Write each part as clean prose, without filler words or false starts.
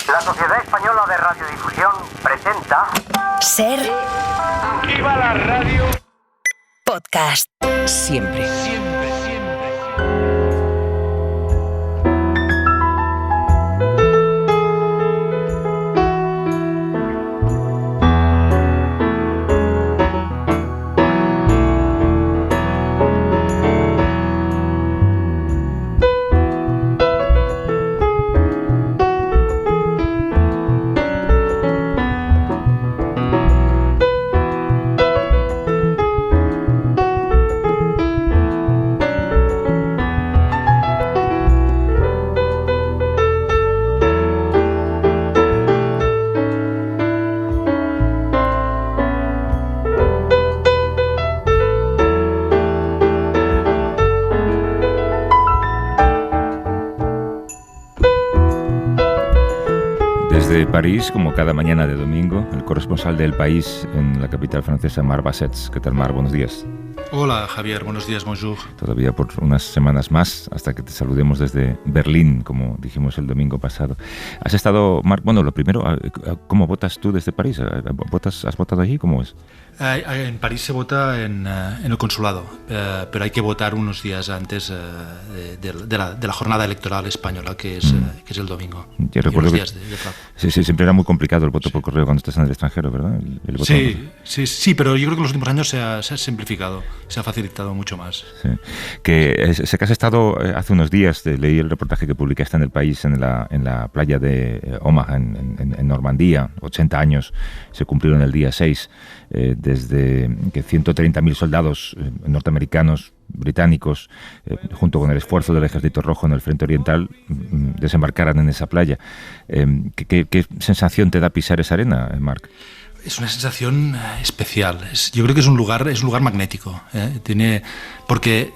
La Sociedad Española de Radiodifusión presenta... Ser... ¡Viva la radio! Podcast. Siempre. Desde París, como cada mañana de domingo, el corresponsal del País en la capital francesa, Marc Bassets. ¿Qué tal, Marc? Buenos días. Hola, Javier. Buenos días, bonjour. Todavía por unas semanas más, hasta que te saludemos desde Berlín, como dijimos el domingo pasado. Has estado, Marc, bueno, lo primero, ¿cómo votas tú desde París? ¿Has votado allí? ¿Cómo es? En París se vota en el consulado, pero hay que votar unos días antes de la jornada electoral española, que es el domingo. Yo recuerdo que sí, siempre era muy complicado el voto por correo cuando estás en el extranjero, ¿verdad? El voto sí, pero yo creo que en los últimos años se ha simplificado, se ha facilitado mucho más. Sí. Sé que has estado hace unos días, leí el reportaje que publicaste en El País, en la playa de Omaha, en Normandía. 80 años se cumplieron el día 6, desde que 130.000 soldados norteamericanos, británicos, junto con el esfuerzo del Ejército Rojo en el Frente Oriental, desembarcaran en esa playa. ¿Qué sensación te da pisar esa arena, Marc? Es una sensación especial. Yo creo que es un lugar magnético. Porque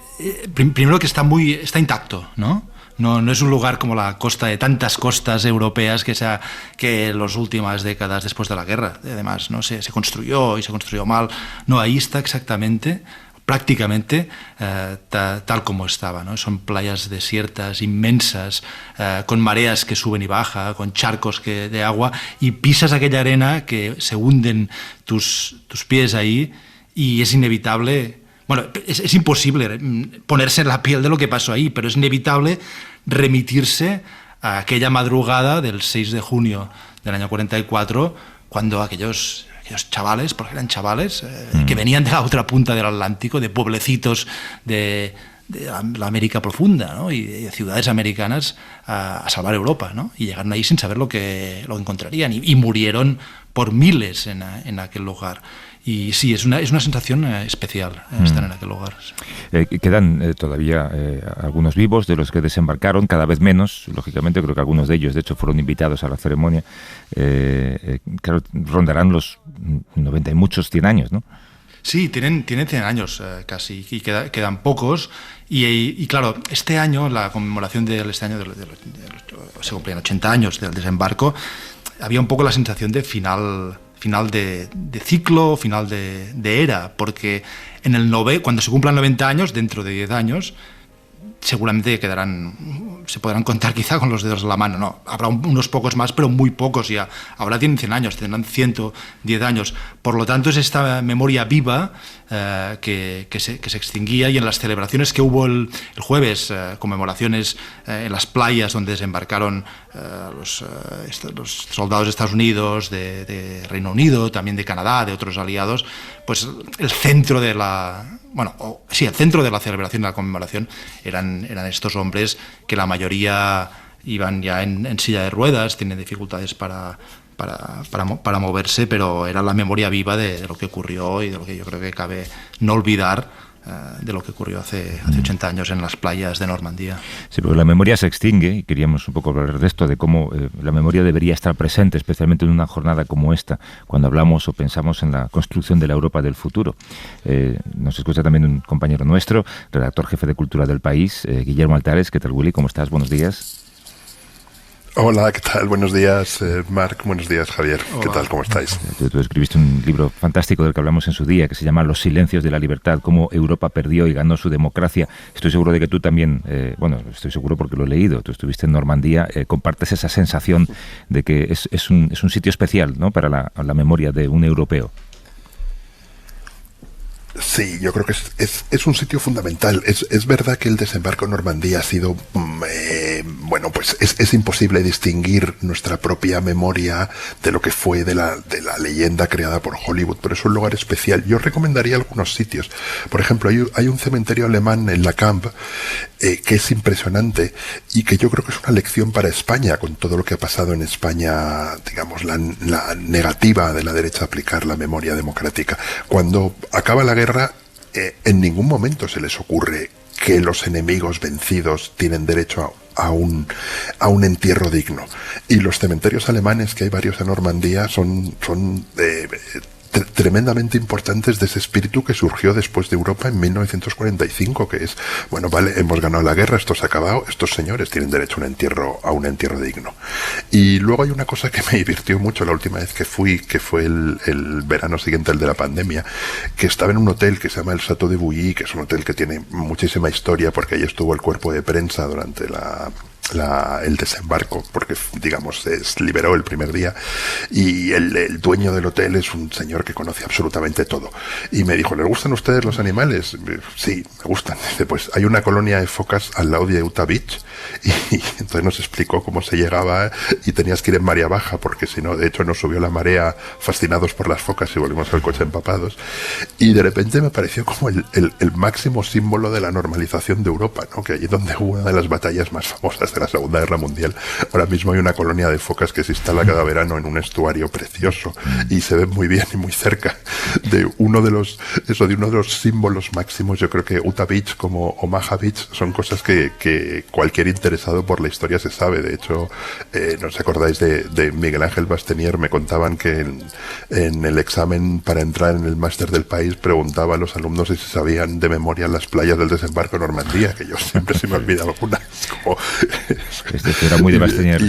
primero que está intacto, ¿no? No es un lugar como la costa de tantas costas europeas que en las últimas décadas después de la guerra, además, ¿no? Se construyó y se construyó mal. No, ahí está exactamente, prácticamente tal como estaba, ¿no? Son playas desiertas, inmensas, con mareas que suben y bajan, con charcos de agua, y pisas aquella arena que se hunden tus pies ahí, y es inevitable. Bueno, es imposible ponerse en la piel de lo que pasó ahí, pero es inevitable remitirse a aquella madrugada del 6 de junio del año 44, cuando aquellos chavales, porque eran chavales, que venían de la otra punta del Atlántico, de pueblecitos de la América profunda, ¿no? Y de ciudades americanas a salvar Europa, ¿no? Y llegaron ahí sin saber lo que encontrarían, y murieron por miles en aquel lugar. Y sí, es una sensación especial estar en aquel lugar. Quedan todavía algunos vivos de los que desembarcaron, cada vez menos, lógicamente. Creo que algunos de ellos, de hecho, fueron invitados a la ceremonia. Claro, rondarán los 90 y muchos 100 años, ¿no? Sí, tienen 100 años casi, y quedan pocos. Y claro, este año, la conmemoración de este año, se cumplían 80 años del desembarco, había un poco la sensación de final de ciclo, final de era, porque cuando se cumplan 90 años, dentro de 10 años, seguramente se podrán contar quizá con los dedos de la mano, ¿no? Habrá unos pocos más, pero muy pocos ya. Ahora tienen 100 años, tendrán 110 años. Por lo tanto, es esta memoria viva que se extinguía, y en las celebraciones que hubo el jueves, conmemoraciones en las playas donde desembarcaron los soldados de Estados Unidos, de Reino Unido, también de Canadá, de otros aliados, pues el centro de la celebración, de la conmemoración, eran estos hombres que la mayoría iban ya en silla de ruedas, tienen dificultades para moverse, pero era la memoria viva de lo que ocurrió y de lo que yo creo que cabe no olvidar, de lo que ocurrió hace 80 años en las playas de Normandía. Sí, porque la memoria se extingue, y queríamos un poco hablar de esto, de cómo la memoria debería estar presente, especialmente en una jornada como esta, cuando hablamos o pensamos en la construcción de la Europa del futuro. Nos escucha también un compañero nuestro, redactor jefe de Cultura del País, Guillermo Altares. ¿Qué tal, Willy? ¿Cómo estás? Buenos días. Hola, ¿qué tal? Buenos días, Marc. Buenos días, Javier. ¿Qué tal? ¿Cómo estáis? Tú escribiste un libro fantástico del que hablamos en su día, que se llama Los silencios de la libertad, cómo Europa perdió y ganó su democracia. Estoy seguro de que tú también, estoy seguro porque lo he leído, tú estuviste en Normandía, compartes esa sensación de que es un sitio especial, ¿no?, para la memoria de un europeo. Sí, yo creo que es un sitio fundamental. Es verdad que el desembarco en Normandía ha sido, es imposible distinguir nuestra propia memoria de lo que fue de la leyenda creada por Hollywood, pero es un lugar especial. Yo recomendaría algunos sitios. Por ejemplo, hay un cementerio alemán en La Camp que es impresionante y que yo creo que es una lección para España, con todo lo que ha pasado en España, digamos, la negativa de la derecha a aplicar la memoria democrática. Cuando acaba la guerra, en ningún momento se les ocurre que los enemigos vencidos tienen derecho a un entierro digno. Y los cementerios alemanes, que hay varios en Normandía, son tremendamente importantes de ese espíritu que surgió después de Europa en 1945, que es, bueno, vale, hemos ganado la guerra, esto se ha acabado, estos señores tienen derecho a un entierro digno. Y luego hay una cosa que me divirtió mucho la última vez que fui, que fue el verano siguiente al de la pandemia, que estaba en un hotel que se llama el Château de Bouilly, que es un hotel que tiene muchísima historia, porque ahí estuvo el cuerpo de prensa durante el desembarco, porque digamos se liberó el primer día, y el dueño del hotel es un señor que conoce absolutamente todo, y me dijo: ¿les gustan a ustedes los animales? Sí, me gustan. Dice: pues hay una colonia de focas al lado de Utah Beach, y entonces nos explicó cómo se llegaba, y tenías que ir en marea baja, porque si no, de hecho nos subió la marea fascinados por las focas y volvimos al coche empapados, y de repente me pareció como el máximo símbolo de la normalización de Europa, ¿no? Que allí donde hubo una de las batallas más famosas de la Segunda Guerra Mundial, ahora mismo hay una colonia de focas que se instala cada verano en un estuario precioso y se ve muy bien y muy cerca de uno de los símbolos máximos. Yo creo que Utah Beach como Omaha Beach son cosas que cualquier interesado por la historia se sabe. De hecho, no os acordáis de Miguel Ángel Bastenier, me contaban que en el examen para entrar en el máster del país preguntaba a los alumnos si se sabían de memoria las playas del desembarco en Normandía, que yo siempre se me olvida alguna. Como, este era muy de Bastenier.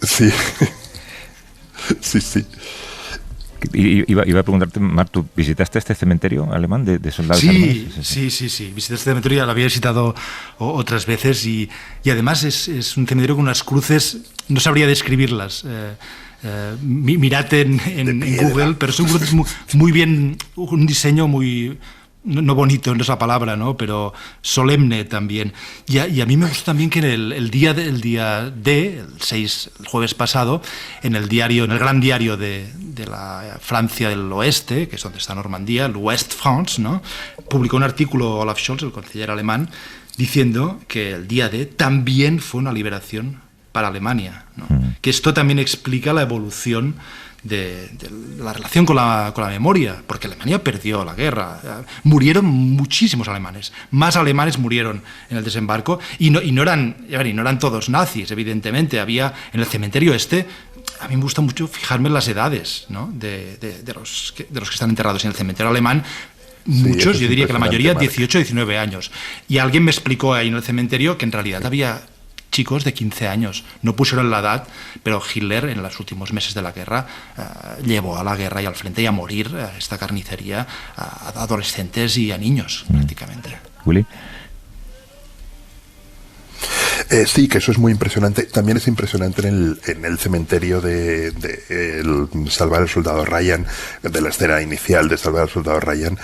Sí. Sí. Iba a preguntarte, Marc, ¿tú visitaste este cementerio alemán de soldados alemanes? Sí. Visité este cementerio, ya lo había visitado otras veces, y además es un cementerio con unas cruces, no sabría describirlas. Mirad en Google, pero son cruces muy bien, un diseño muy... No bonito, no es la palabra, ¿no? Pero solemne también. Y a mí me gusta también que el día D, el jueves pasado, en el gran diario de la Francia del Oeste, que es donde está Normandía, el West France, ¿no?, publicó un artículo Olaf Scholz, el canciller alemán, diciendo que el día D también fue una liberación para Alemania, ¿no? Que esto también explica la evolución de la relación con la memoria, porque Alemania perdió la guerra, murieron muchísimos alemanes, más alemanes murieron en el desembarco, y no eran todos nazis, evidentemente. Había en el cementerio a mí me gusta mucho fijarme en las edades, ¿no?, de los que están enterrados en el cementerio alemán. Muchos, yo diría que la mayoría, 18, 19 años. Y alguien me explicó ahí en el cementerio que en realidad había chicos de 15 años. No pusieron la edad, pero Hitler en los últimos meses de la guerra llevó a la guerra y al frente y a morir esta carnicería a adolescentes y a niños, prácticamente. Willy. Sí, que eso es muy impresionante. También es impresionante en el cementerio de Salvar al Soldado Ryan, de la escena inicial de Salvar al Soldado Ryan,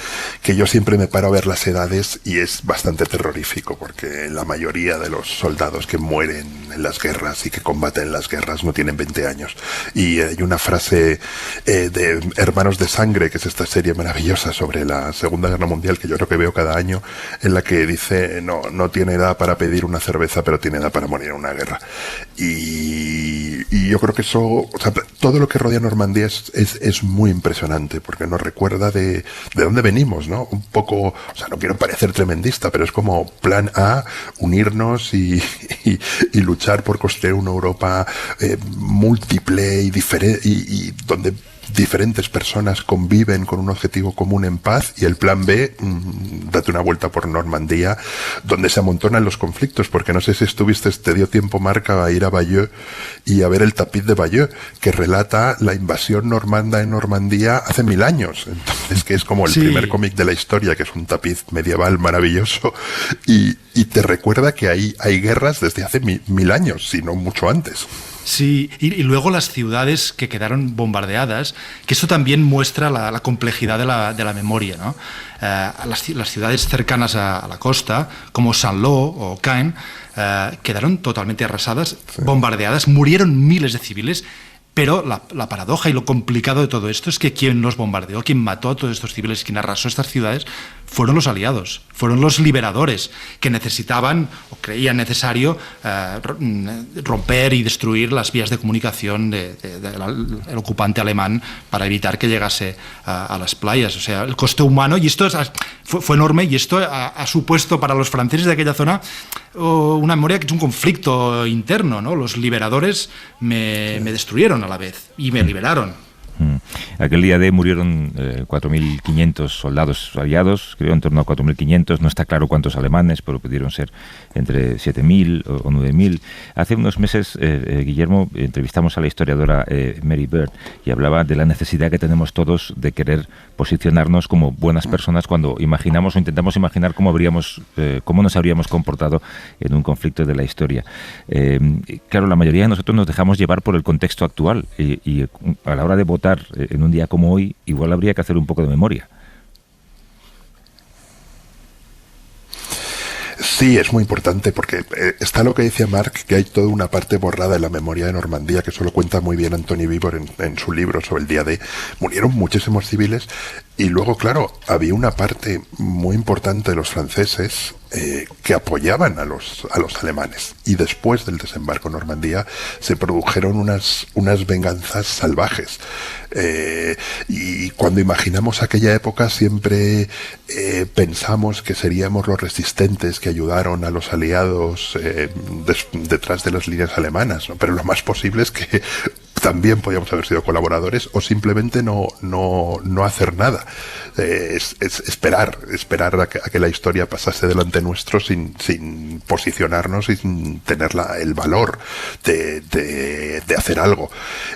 que yo siempre me paro a ver las edades y es bastante terrorífico, porque la mayoría de los soldados que mueren en las guerras y que combaten en las guerras no tienen 20 años. Y hay una frase de Hermanos de Sangre, que es esta serie maravillosa sobre la Segunda Guerra Mundial, que yo creo que veo cada año, en la que dice: no tiene edad para pedir una cerveza, pero tiene edad para morir en una guerra. Y yo creo que eso, o sea, todo lo que rodea Normandía es muy impresionante, porque nos recuerda de dónde venimos, ¿no? Un poco, o sea, no quiero parecer tremendista, pero es como plan A, unirnos y luchar por construir una Europa múltiple y diferente, y donde diferentes personas conviven con un objetivo común en paz, y el plan B, date una vuelta por Normandía, donde se amontonan los conflictos, porque no sé si te dio tiempo, Marca, a ir a Bayeux y a ver el tapiz de Bayeux, que relata la invasión normanda en Normandía hace 1000 años. Entonces, que es como el primer cómic de la historia, que es un tapiz medieval maravilloso, y te recuerda que hay guerras desde hace 1000 años, si no mucho antes. Sí, y luego las ciudades que quedaron bombardeadas, que eso también muestra la complejidad de la memoria, ¿no? Las ciudades cercanas a la costa, como Saint-Lô o Caen, quedaron totalmente arrasadas, bombardeadas, murieron miles de civiles. Pero la paradoja y lo complicado de todo esto es que quien los bombardeó, quien mató a todos estos civiles, quien arrasó estas ciudades, fueron los aliados, fueron los liberadores, que necesitaban o creían necesario romper y destruir las vías de comunicación del ocupante alemán para evitar que llegase a las playas. O sea, el coste humano, y esto fue enorme, y esto ha supuesto para los franceses de aquella zona una memoria que es un conflicto interno, ¿no? Los liberadores me destruyeron a la vez y me liberaron. Aquel día D murieron 4.500 soldados aliados, creo en torno a 4.500, no está claro cuántos alemanes, pero pudieron ser entre 7.000 o 9.000. Hace unos meses, Guillermo, entrevistamos a la historiadora Mary Bird, y hablaba de la necesidad que tenemos todos de querer posicionarnos como buenas personas cuando imaginamos o intentamos imaginar cómo nos habríamos comportado en un conflicto de la historia. Claro, la mayoría de nosotros nos dejamos llevar por el contexto actual, y a la hora de votar en un día como hoy, igual habría que hacer un poco de memoria. Sí, es muy importante, porque está lo que decía Marc, que hay toda una parte borrada en la memoria de Normandía, que eso lo cuenta muy bien Antoni Vivor en su libro sobre el día D. Murieron muchísimos civiles, y luego, claro, había una parte muy importante de los franceses que apoyaban a los alemanes, y después del desembarco en Normandía se produjeron unas venganzas salvajes, y cuando imaginamos aquella época siempre pensamos que seríamos los resistentes que ayudaron a los aliados detrás de las líneas alemanas, ¿no? Pero lo más posible es que también podíamos haber sido colaboradores, o simplemente no hacer nada. Esperar a que la historia pasase delante nuestro sin posicionarnos y sin tener el valor de hacer algo.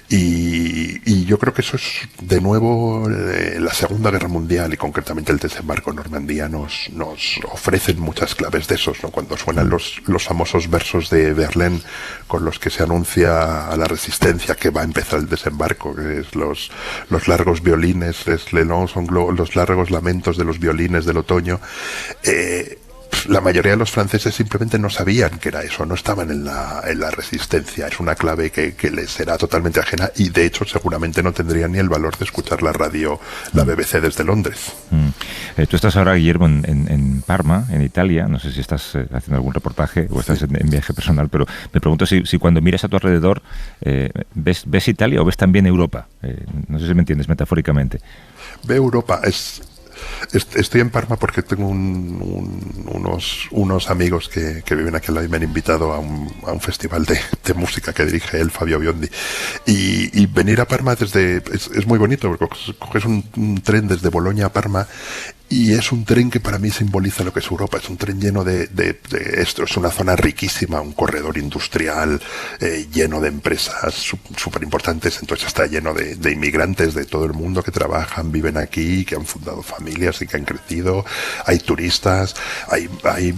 Y yo creo que eso es, de nuevo, la Segunda Guerra Mundial, y concretamente el desembarco en Normandía, nos ofrecen muchas claves de esos, ¿no? Cuando suenan los famosos versos de Verlaine con los que se anuncia a la resistencia que va a empezar el desembarco, que es los largos violines, los largos lamentos de los violines del otoño. La mayoría de los franceses simplemente no sabían que era eso, no estaban en la resistencia. Es una clave que les será totalmente ajena, y de hecho seguramente no tendrían ni el valor de escuchar la radio, la BBC desde Londres. Tú estás ahora, Guillermo, en Parma, en Italia. No sé si estás haciendo algún reportaje o estás en viaje personal, pero me pregunto si cuando miras a tu alrededor ¿ves Italia o ves también Europa? No sé si me entiendes metafóricamente. Ve Europa. Estoy en Parma porque tengo unos amigos que viven aquí al lado y me han invitado a un festival de música que dirige él, Fabio Biondi. Y venir a Parma es muy bonito, porque coges un tren desde Bolonia a Parma, y es un tren que para mí simboliza lo que es Europa. Es un tren lleno de esto. Es una zona riquísima, un corredor industrial lleno de empresas súper importantes. Entonces está lleno de inmigrantes de todo el mundo que trabajan, viven aquí, que han fundado familias y que han crecido. Hay turistas, hay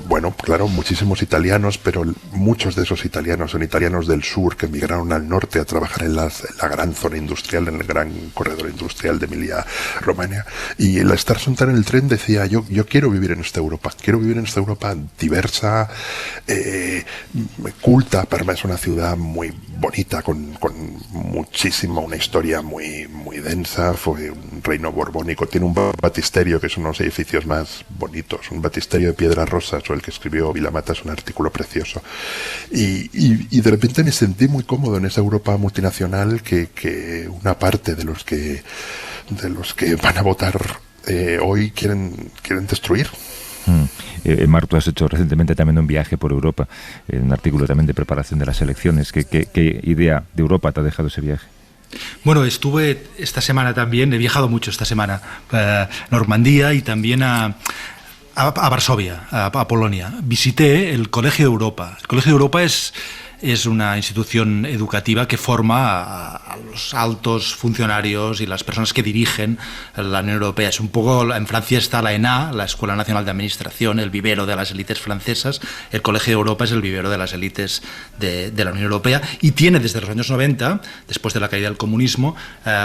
bueno, claro, muchísimos italianos, pero muchos de esos italianos son italianos del sur que emigraron al norte a trabajar en la gran zona industrial, en el gran corredor industrial de Emilia-Romagna. Y el estar en el tren decía, yo quiero vivir en esta Europa, diversa, culta. Parma es una ciudad muy bonita, con una historia muy, muy densa. Fue un reino borbónico, tiene un batisterio que es uno de los edificios más bonitos, un batisterio de piedras rosas, o el que escribió Vilamata, es un artículo precioso. Y de repente me sentí muy cómodo en esa Europa multinacional que una parte de los que van a votar hoy quieren destruir. Marc, tú has hecho recientemente también un viaje por Europa, un artículo también de preparación de las elecciones. ¿Qué idea de Europa te ha dejado ese viaje? Bueno, estuve esta semana también, he viajado mucho esta semana a Normandía y también a Varsovia, a Polonia. Visité el Colegio de Europa. El Colegio de Europa es una institución educativa que forma a los altos funcionarios y las personas que dirigen la Unión Europea. Es un poco, en Francia está la ENA, la Escuela Nacional de Administración, el vivero de las élites francesas. El Colegio de Europa es el vivero de las élites de la Unión Europea y tiene desde los años 90, después de la caída del comunismo,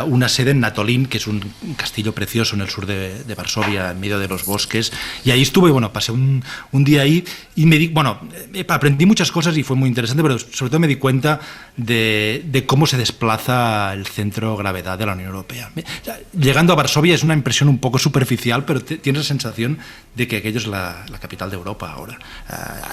una sede en Natolín, que es un castillo precioso en el sur de Varsovia, en medio de los bosques. Y ahí estuve, pasé un día ahí y aprendí muchas cosas y fue muy interesante, pero sobre todo me di cuenta de cómo se desplaza el centro de gravedad de la Unión Europea. Llegando a Varsovia es una impresión un poco superficial, pero tienes la sensación de que aquello es la capital de Europa ahora.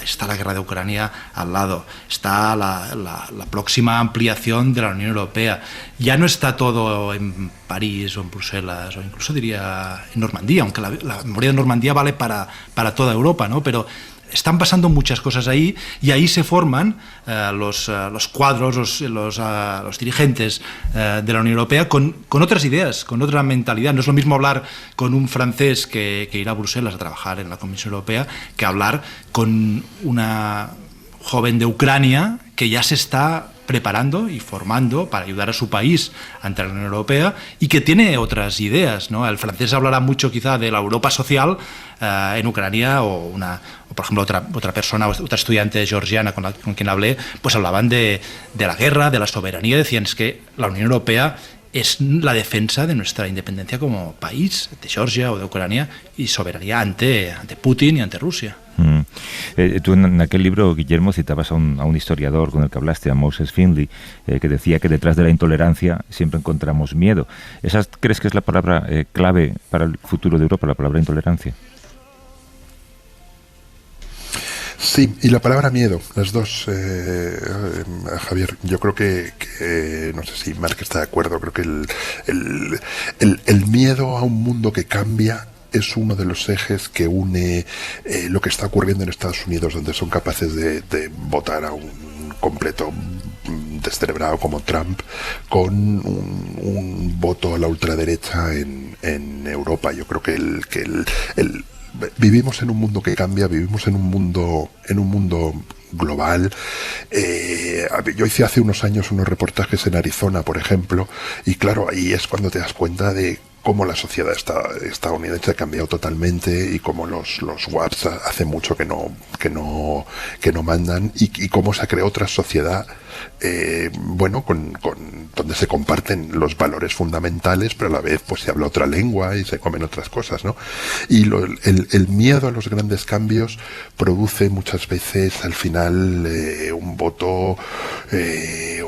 Está la guerra de Ucrania al lado, está la próxima ampliación de la Unión Europea. Ya no está todo en París o en Bruselas o incluso diría en Normandía, aunque la memoria de Normandía vale para toda Europa, ¿no? Pero están pasando muchas cosas ahí y ahí se forman los cuadros, los dirigentes de la Unión Europea con otras ideas, con otra mentalidad. No es lo mismo hablar con un francés que ir a Bruselas a trabajar en la Comisión Europea que hablar con una joven de Ucrania que ya se está preparando y formando para ayudar a su país ante la Unión Europea y que tiene otras ideas, ¿no? El francés hablará mucho quizá de la Europa social en Ucrania o por ejemplo otra persona, otra estudiante georgiana con quien hablé, pues hablaban de la guerra, de la soberanía, decían es que la Unión Europea es la defensa de nuestra independencia como país, de Georgia o de Ucrania, y soberanía ante Putin y ante Rusia. Tú en aquel libro, Guillermo, citabas a un historiador con el que hablaste, a Moses Finley, que decía que detrás de la intolerancia siempre encontramos miedo. ¿Esa crees que es la palabra clave para el futuro de Europa, la palabra intolerancia? Sí, y la palabra miedo, las dos, Javier. Yo creo que no sé si Marc está de acuerdo, creo que el miedo a un mundo que cambia es uno de los ejes que une lo que está ocurriendo en Estados Unidos, donde son capaces de votar a un completo descerebrado como Trump, con un voto a la ultraderecha en Europa. Yo creo que vivimos en un mundo que cambia, vivimos en un mundo global. Yo hice hace unos años unos reportajes en Arizona, por ejemplo, y claro, ahí es cuando te das cuenta de cómo la sociedad estadounidense ha cambiado totalmente y cómo los WAPs hace mucho que no mandan y cómo se ha creado otra sociedad donde se comparten los valores fundamentales, pero a la vez pues se habla otra lengua y se comen otras cosas, ¿no? Y el miedo a los grandes cambios produce muchas veces al final un voto o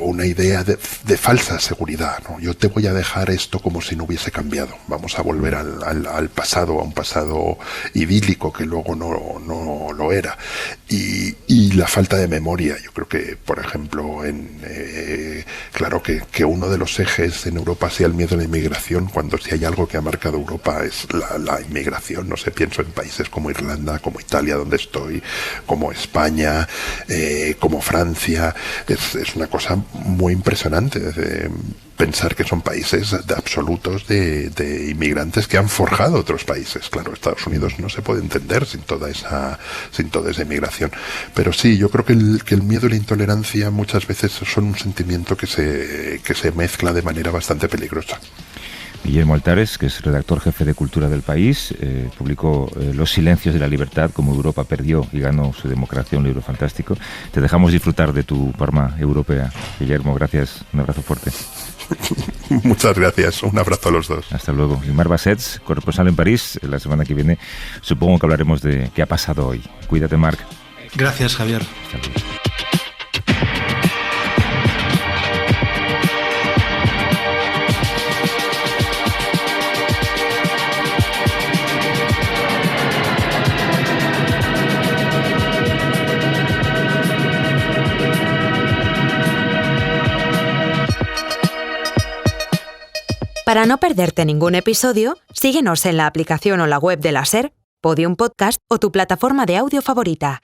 una idea de falsa seguridad, ¿no? Yo te voy a dejar esto como si no hubiese cambiado. Vamos a volver al pasado, a un pasado idílico que luego no lo era. Y la falta de memoria. Yo creo que, por ejemplo, claro que uno de los ejes en Europa sea el miedo a la inmigración, cuando si hay algo que ha marcado Europa es la inmigración. No sé, pienso en países como Irlanda, como Italia, donde estoy, como España, como Francia. Es una cosa muy impresionante. Pensar que son países absolutos de inmigrantes que han forjado otros países. Claro, Estados Unidos no se puede entender sin toda esa inmigración. Pero sí, yo creo que el miedo y la intolerancia muchas veces son un sentimiento que se mezcla de manera bastante peligrosa. Guillermo Altares, que es redactor jefe de Cultura del País, publicó Los silencios de la libertad, cómo Europa perdió y ganó su democracia, un libro fantástico. Te dejamos disfrutar de tu Parma europea. Guillermo, gracias. Un abrazo fuerte. Muchas gracias. Un abrazo a los dos. Hasta luego. Y Marc Bassets, corresponsal en París, la semana que viene supongo que hablaremos de qué ha pasado hoy. Cuídate, Marc. Gracias, Javier. Hasta luego. Para no perderte ningún episodio, síguenos en la aplicación o la web de la SER, Podium Podcast o tu plataforma de audio favorita.